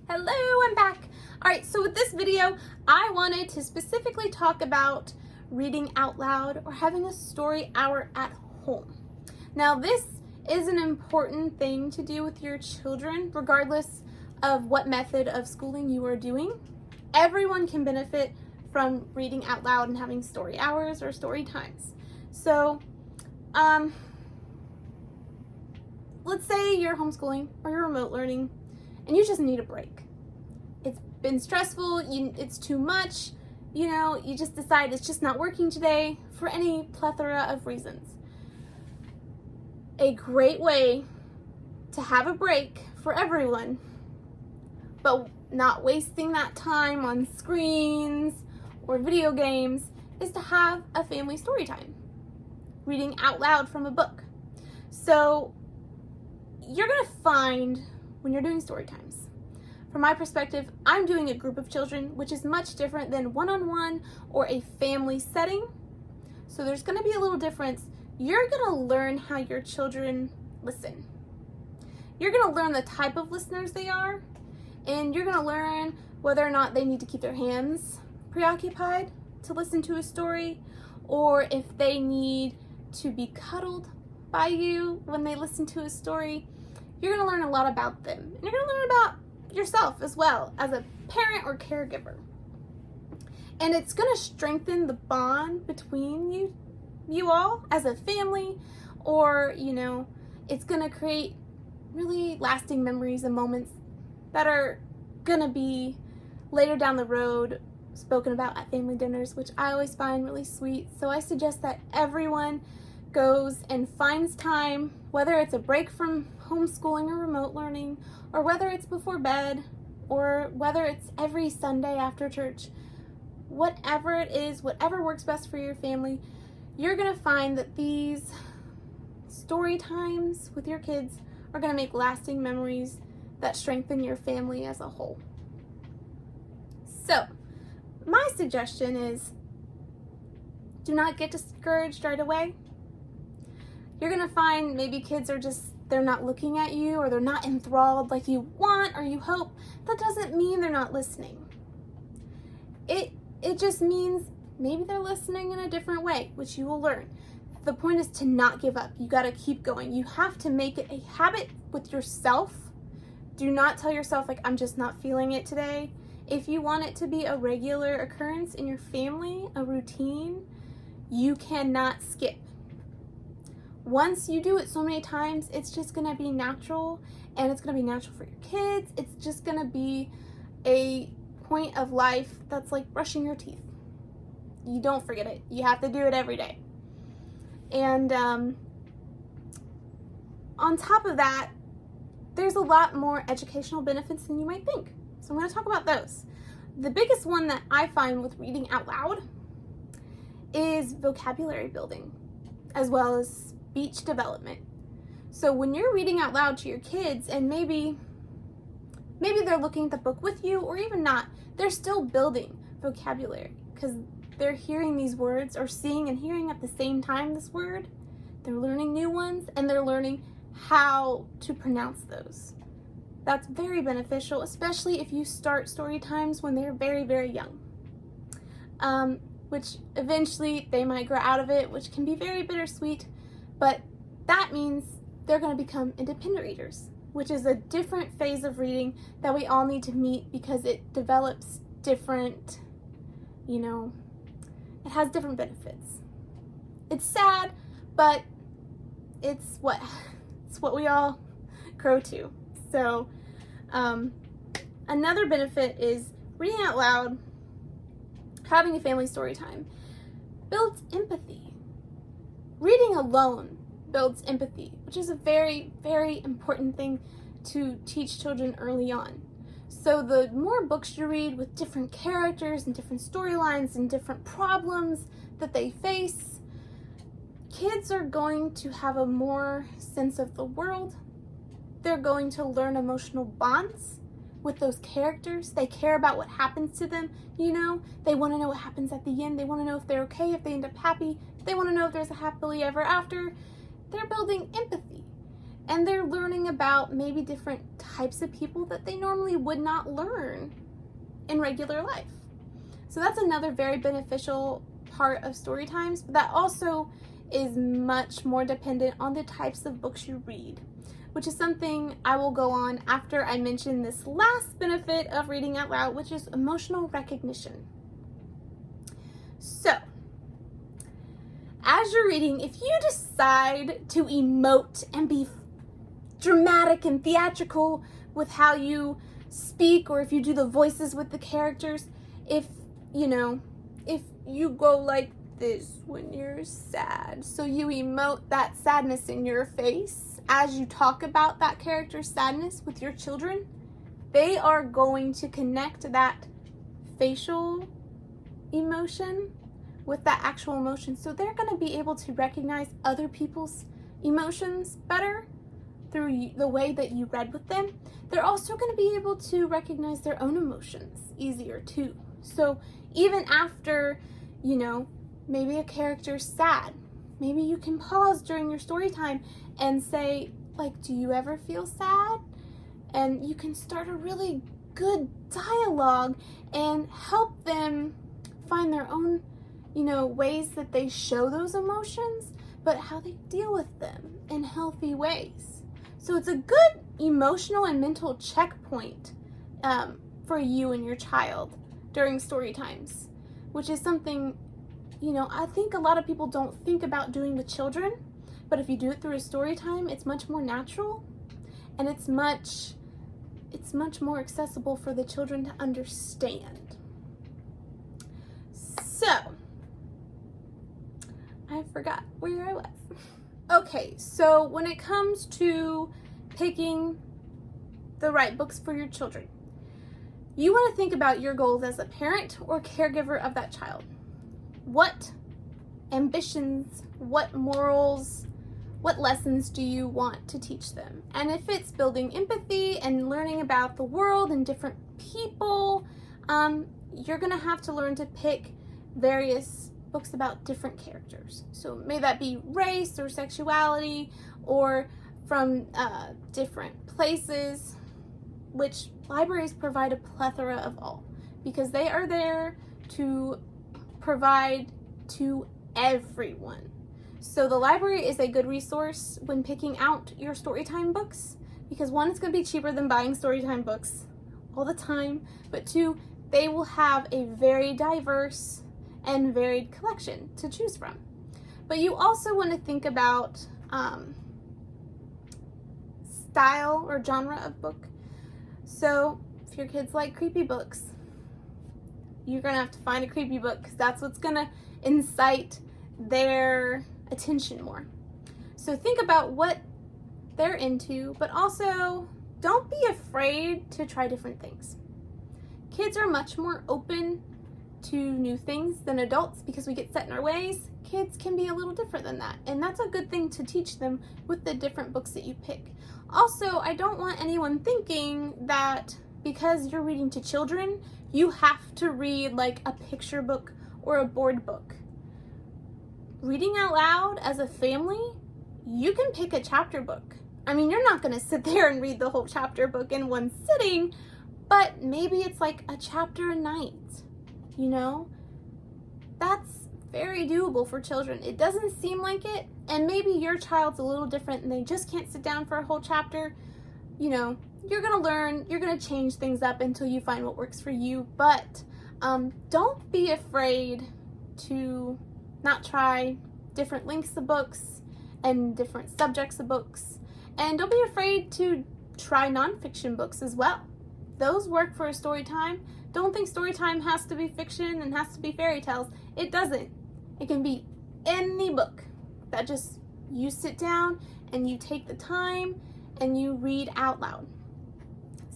Hello, I'm back. All right, so with this video, I wanted to specifically talk about reading out loud or having a story hour at home. Now, this is an important thing to do with your children, regardless of what method of schooling you are doing. Everyone can benefit from reading out loud and having story hours or story times. So, let's say you're homeschooling or you're remote learning and you just need a break. It's been stressful, it's too much, you just decide it's just not working today for any plethora of reasons. A great way to have a break for everyone, but not wasting that time on screens or video games, is to have a family story time, reading out loud from a book. So you're gonna find when you're doing story times, from my perspective, I'm doing a group of children, which is much different than one-on-one or a family setting. So there's gonna be a little difference. You're gonna learn how your children listen. You're gonna learn the type of listeners they are, and you're gonna learn whether or not they need to keep their hands preoccupied to listen to a story, or if they need to be cuddled by you when they listen to a story. You're gonna learn a lot about them. And you're gonna learn about yourself as well as a parent or caregiver. And it's gonna strengthen the bond between you all as a family, or, it's gonna create really lasting memories and moments that are gonna be later down the road spoken about at family dinners, which I always find really sweet. So I suggest that everyone goes and finds time, whether it's a break from homeschooling or remote learning, or whether it's before bed, or whether it's every Sunday after church. Whatever it is, whatever works best for your family, you're gonna find that these story times with your kids are gonna make lasting memories that strengthen your family as a whole. So, my suggestion is, do not get discouraged right away. You're gonna find maybe kids are they're not looking at you, or they're not enthralled like you want or you hope. That doesn't mean they're not listening. It just means maybe they're listening in a different way, which you will learn. The point is to not give up. You gotta keep going. You have to make it a habit with yourself. Do not tell yourself, like, I'm just not feeling it today. If you want it to be a regular occurrence in your family, a routine, you cannot skip. Once you do it so many times, it's just gonna be natural, and it's gonna be natural for your kids. It's just gonna be a point of life that's like brushing your teeth. You don't forget it. You have to do it every day. And on top of that, there's a lot more educational benefits than you might think. So I'm gonna talk about those. The biggest one that I find with reading out loud is vocabulary building, as well as speech development. So when you're reading out loud to your kids, and maybe they're looking at the book with you, or even not, they're still building vocabulary because they're hearing these words, or seeing and hearing at the same time this word. They're learning new ones, and they're learning how to pronounce those. That's very beneficial, especially if you start story times when they're very, very young. Which eventually they might grow out of it, which can be very bittersweet. But that means they're going to become independent readers, which is a different phase of reading that we all need to meet, because it develops different, it has different benefits. It's sad, but it's what we all grow to. So another benefit is reading out loud, having a family story time, builds empathy. Reading alone builds empathy, which is a very, very important thing to teach children early on. So the more books you read with different characters and different storylines and different problems that they face, kids are going to have a more sense of the world. They're going to learn emotional bonds with those characters. They care about what happens to them, They want to know what happens at the end. They want to know if they're okay, if they end up happy. They want to know if there's a happily ever after. They're building empathy. and they're learning about maybe different types of people that they normally would not learn in regular life. So that's another very beneficial part of story times, but that also is much more dependent on the types of books you read, which is something I will go on after I mention this last benefit of reading out loud, which is emotional recognition. So, as you're reading, if you decide to emote and be dramatic and theatrical with how you speak, or if you do the voices with the characters, if you go like this when you're sad, so you emote that sadness in your face as you talk about that character's sadness with your children, they are going to connect that facial emotion with that actual emotion. So they're going to be able to recognize other people's emotions better through the way that you read with them. They're also going to be able to recognize their own emotions easier too. So even after, maybe a character's sad, maybe you can pause during your story time and say, like, do you ever feel sad? And you can start a really good dialogue and help them find their own, ways that they show those emotions, but how they deal with them in healthy ways. So it's a good emotional and mental checkpoint for you and your child during story times, which is something, I think a lot of people don't think about doing with children, but if you do it through a story time, it's much more natural, and it's much more accessible for the children to understand. So, I forgot where I was. Okay, so when it comes to picking the right books for your children, you want to think about your goals as a parent or caregiver of that child. What ambitions, what morals, what lessons do you want to teach them? And if it's building empathy and learning about the world and different people, you're going to have to learn to pick various books about different characters. So may that be race or sexuality or from different places, which libraries provide a plethora of all, because they are there to provide to everyone. So the library is a good resource when picking out your storytime books, because one, it's going to be cheaper than buying storytime books all the time, but two, they will have a very diverse and varied collection to choose from. But you also want to think about style or genre of book. So if your kids like creepy books, you're going to have to find a creepy book, because that's what's going to incite their attention more. So think about what they're into, but also don't be afraid to try different things. Kids are much more open to new things than adults because we get set in our ways. Kids can be a little different than that, and that's a good thing to teach them with the different books that you pick. Also, I don't want anyone thinking that because you're reading to children, you have to read like a picture book or a board book. Reading out loud as a family, you can pick a chapter book. I mean, you're not going to sit there and read the whole chapter book in one sitting, but maybe it's like a chapter a night, That's very doable for children. It doesn't seem like it, and maybe your child's a little different and they just can't sit down for a whole chapter. You're going to learn, you're going to change things up until you find what works for you, but don't be afraid to not try different lengths of books and different subjects of books. And don't be afraid to try nonfiction books as well. Those work for a story time. Don't think story time has to be fiction and has to be fairy tales. It doesn't. It can be any book that just you sit down and you take the time and you read out loud.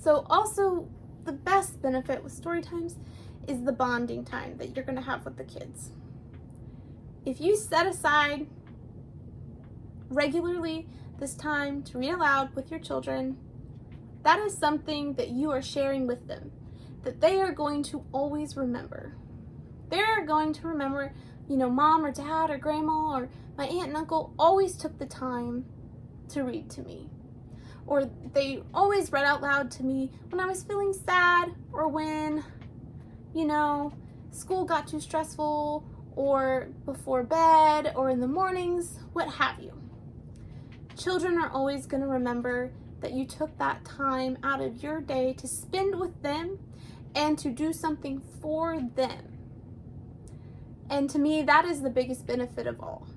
So also the best benefit with story times is the bonding time that you're going to have with the kids. If you set aside regularly this time to read aloud with your children, that is something that you are sharing with them, that they are going to always remember. They're going to remember, mom or dad or grandma or my aunt and uncle always took the time to read to me. or they always read out loud to me when I was feeling sad, or when, you know, school got too stressful, or before bed, or in the mornings, what have you. Children are always going to remember that you took that time out of your day to spend with them and to do something for them. And to me, that is the biggest benefit of all.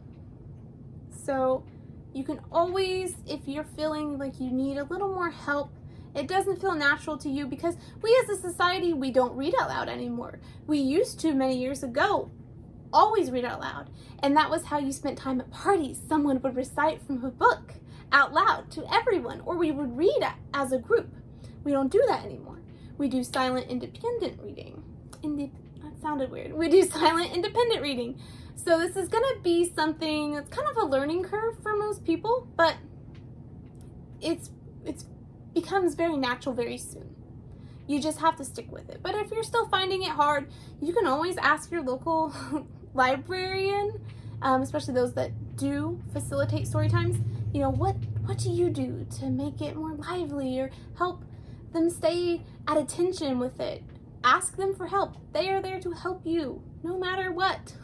So you can always, if you're feeling like you need a little more help, it doesn't feel natural to you, because we as a society, we don't read out loud anymore. We used to many years ago always read out loud, and that was how you spent time at parties. Someone would recite from a book out loud to everyone, or we would read as a group. We don't do that anymore. We do silent independent reading. That sounded weird. We do silent independent reading. So this is going to be something that's kind of a learning curve for most people, but it's becomes very natural very soon. You just have to stick with it. But if you're still finding it hard, you can always ask your local librarian, especially those that do facilitate story times, you know, what do you do to make it more lively or help them stay at attention with it? Ask them for help. They are there to help you no matter what.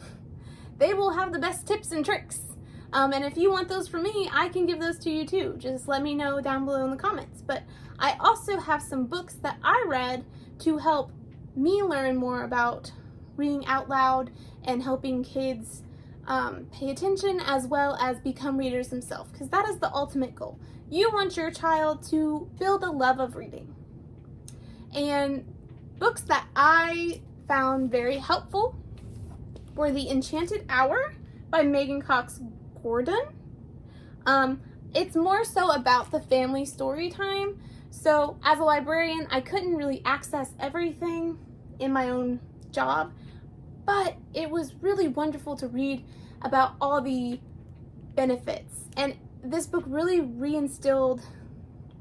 They will have the best tips and tricks. And if you want those from me, I can give those to you too. Just let me know down below in the comments. But I also have some books that I read to help me learn more about reading out loud and helping kids pay attention, as well as become readers themselves, because that is the ultimate goal. You want your child to build a love of reading. And books that I found very helpful were The Enchanted Hour by Megan Cox Gordon. It's more so about the family story time. So as a librarian, I couldn't really access everything in my own job, but it was really wonderful to read about all the benefits. And this book really reinstilled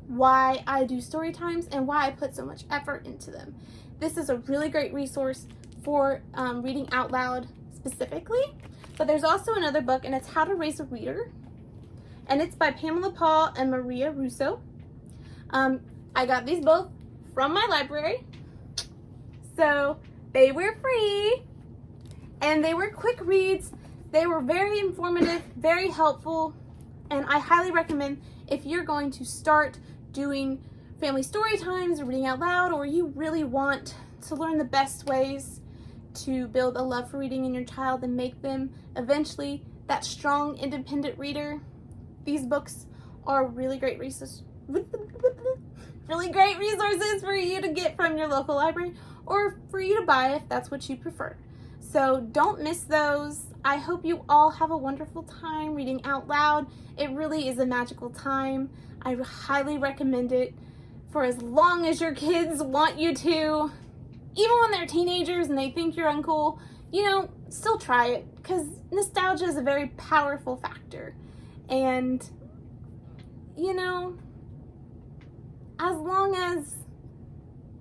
why I do story times and why I put so much effort into them. This is a really great resource for reading out loud specifically. But there's also another book, and it's How to Raise a Reader. And it's by Pamela Paul and Maria Russo. I got these both from my library. So they were free. And they were quick reads. They were very informative, very helpful. And I highly recommend, if you're going to start doing family story times or reading out loud, or you really want to learn the best ways to build a love for reading in your child and make them eventually that strong, independent reader, these books are really great resources for you to get from your local library, or for you to buy if that's what you prefer. So don't miss those. I hope you all have a wonderful time reading out loud. It really is a magical time. I highly recommend it for as long as your kids want you to. Even when they're teenagers and they think you're uncool, you know, still try it, because nostalgia is a very powerful factor. And, you know, as long as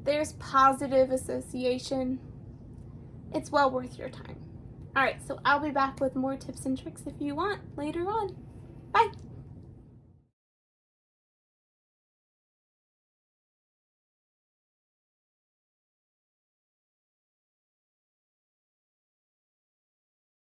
there's positive association, it's well worth your time. All right, so I'll be back with more tips and tricks if you want later on. Bye.